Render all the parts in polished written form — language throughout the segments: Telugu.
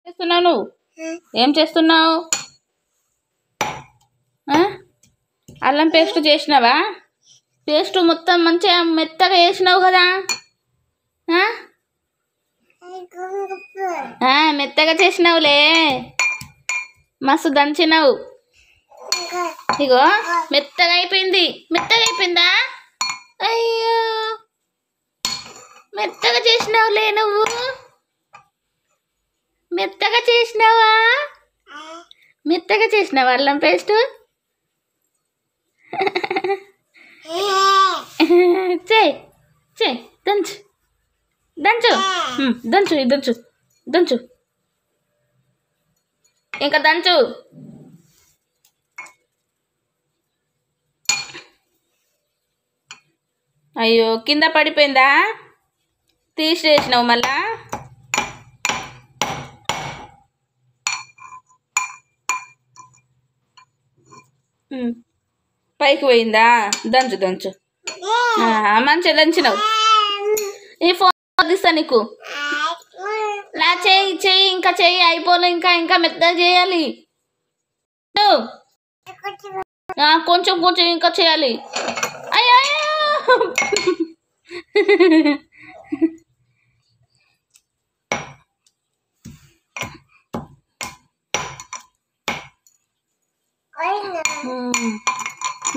చేస్తున్నావు నువ్వు? ఏం చేస్తున్నావు? అల్లం పేస్ట్ చేసినావా? పేస్ట్ మొత్తం మంచిగా మెత్తగా వేసినావు కదా. మెత్తగా చేసినావులే, మస్తు దంచినావు. ఇగో మెత్తగా అయిపోయింది. మెత్తగా అయిపోయిందా? అయ్యో, మెత్తగా చేసినావులే నువ్వు. మెత్తగా చేసినావా? మెత్తగా చేసినావా అల్లం పేస్ట్? చేయి చేయి, దంచు దంచు దంచు దంచు దంచు, ఇంకా దంచు. అయ్యో, కింద పడిపోయిందా? తీసేసినావు మళ్ళా? పైకి పోయిందా? దంచు దంచు, మంచిగా దంచినావు. ఈ ఫోన్ తీస్తా నీకు. నా చెయ్యి చెయ్యి, ఇంకా చెయ్యి అయిపోలే, ఇంకా ఇంకా మెత్తగా చేయాలి. కొంచెం కొంచెం ఇంకా చేయాలి. అయ్యో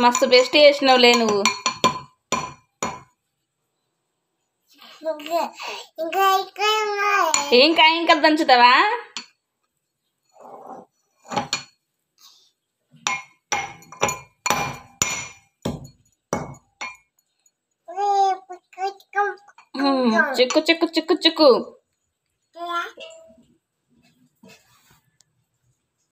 మస్తు బెస్ట్ చేసినావులే నువ్వు. ఇంకా ఇంకా దంచుతావా? చిక్కు చిక్కు చిక్కు చిక్కు.